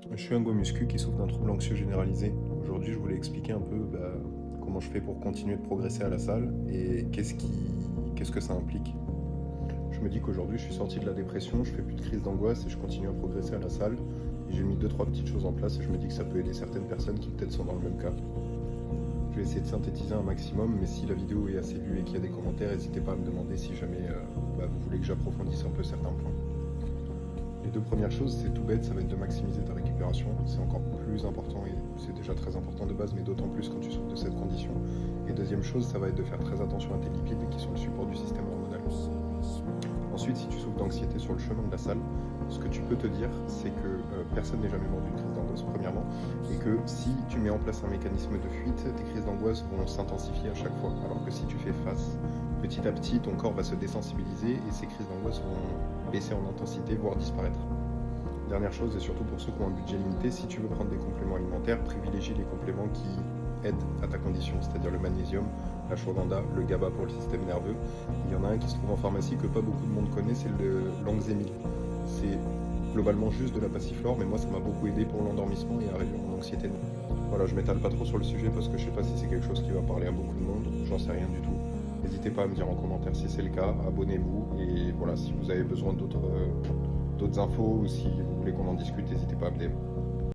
Je suis un go muscu qui souffre d'un trouble anxieux généralisé. Aujourd'hui, je voulais expliquer un peu comment je fais pour continuer de progresser à la salle et qu'est-ce que ça implique. Je me dis qu'aujourd'hui, je suis sorti de la dépression, je fais plus de crise d'angoisse et je continue à progresser à la salle. Et j'ai mis deux trois petites choses en place et je me dis que ça peut aider certaines personnes qui peut-être sont dans le même cas. Je vais essayer de synthétiser un maximum, mais si la vidéo est assez vue et qu'il y a des commentaires, n'hésitez pas à me demander si jamais vous voulez que j'approfondisse un peu certains points. Les deux premières choses, c'est tout bête, ça va être de maximiser ta récupération. C'est encore plus important et c'est déjà très important de base, mais d'autant plus quand tu souffres de cette condition. Et deuxième chose, ça va être de faire très attention à tes lipides qui sont le support du système hormonal. Ensuite, si tu souffres d'anxiété sur le chemin de la salle, ce que tu peux te dire, c'est que personne n'est jamais mort d'une crise d'angoisse, premièrement, et que si tu mets en place un mécanisme de fuite, tes crises d'angoisse vont s'intensifier à chaque fois. Alors que si tu fais face, petit à petit, ton corps va se désensibiliser et ces crises d'angoisse vont baisser en intensité, voire disparaître. Dernière chose, et surtout pour ceux qui ont un budget limité, si tu veux prendre des compléments alimentaires, privilégie les compléments qui aident à ta condition, c'est-à-dire le magnésium, l'ashwagandha, le GABA pour le système nerveux. Il y en a un qui se trouve en pharmacie que pas beaucoup de monde connaît, c'est le Langzemil. C'est globalement juste de la passiflore, mais moi ça m'a beaucoup aidé pour l'endormissement et à réduire mon anxiété. Voilà, je m'étale pas trop sur le sujet parce que je sais pas si c'est quelque chose qui va parler à beaucoup de monde, j'en sais rien du tout. N'hésitez pas à me dire en commentaire si c'est le cas, abonnez-vous et voilà, si vous avez besoin d'autres infos ou si vous voulez qu'on en discute, n'hésitez pas à me DM.